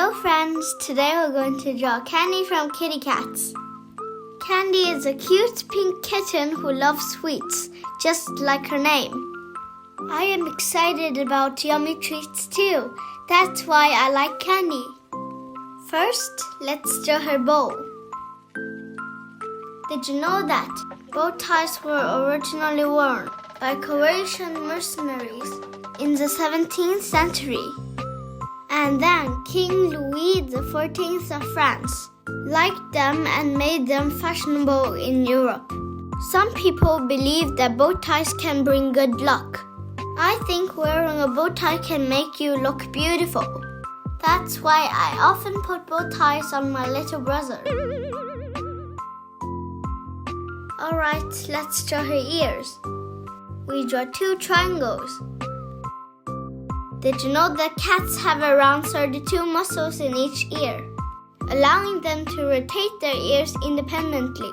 Hello friends, today we're going to draw Candy from KidECats. Candy is a cute pink kitten who loves sweets, just like her name. I am excited about yummy treats too, that's why I like Candy. First, let's draw her bow. Did you know that bow ties were originally worn by Croatian mercenaries in the 17th century? And then King Louis XIV of France liked them and made them fashionable in Europe. Some people believe that bow ties can bring good luck. I think wearing a bow tie can make you look beautiful. That's why I often put bow ties on my little brother. Alright, let's draw her ears. We draw 2 triangles. Did you know that cats have around 32 muscles in each ear, allowing them to rotate their ears independently?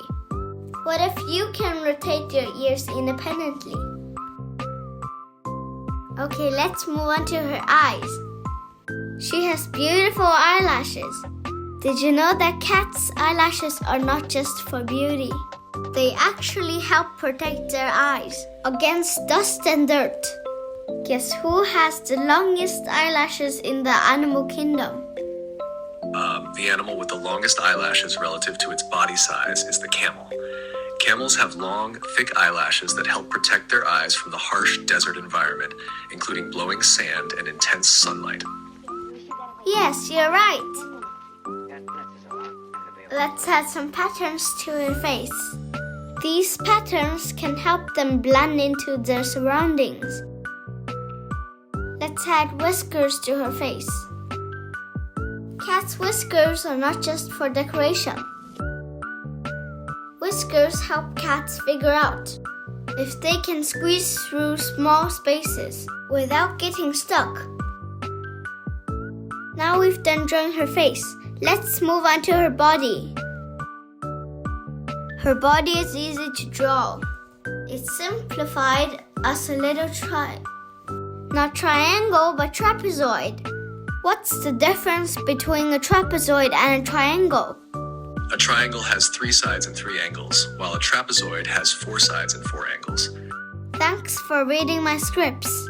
What if you can rotate your ears independently? Okay, let's move on to her eyes. She has beautiful eyelashes. Did you know that cats' eyelashes are not just for beauty? They actually help protect their eyes against dust and dirt. Guess who has the longest eyelashes in the animal kingdom? The animal with the longest eyelashes relative to its body size is the camel. Camels have long, thick eyelashes that help protect their eyes from the harsh desert environment, including blowing sand and intense sunlight. Yes, you're right. Let's add some patterns to her face. These patterns can help them blend into their surroundings. Let's add whiskers to her face. Cats' whiskers are not just for decoration. Whiskers help cats figure out if they can squeeze through small spaces without getting stuck. Now we've done drawing her face. Let's move on to her body. Her body is easy to draw. It's simplified as a little not triangle, but trapezoid. What's the difference between a trapezoid and a triangle? A triangle has 3 sides and 3 angles, while a trapezoid has 4 sides and 4 angles. Thanks for reading my scripts.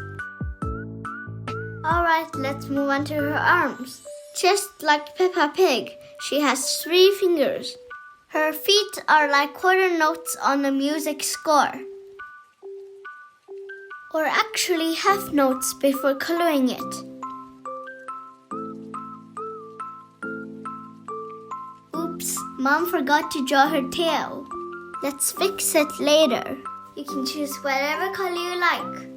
Alright, let's move on to her arms. Just like Peppa Pig, she has 3 fingers. Her feet are like quarter notes on a music score. Or actually half notes before coloring it. Oops, Mom forgot to draw her tail. Let's fix it later. You can choose whatever color you like.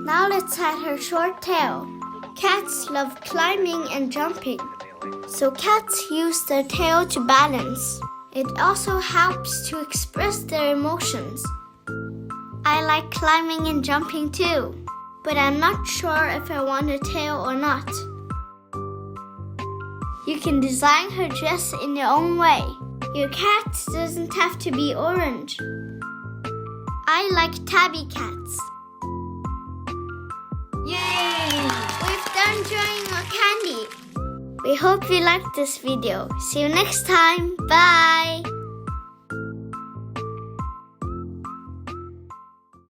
Now let's add her short tail. Cats love climbing and jumping, so cats use their tail to balance. It also helps to express their emotions. I like climbing and jumping too, but I'm not sure if I want a tail or not. You can design her dress in your own way. Your cat doesn't have to be orange. I like tabby cats. Yay! We've done drawing our Candy. We hope you liked this video. See you next time. Bye!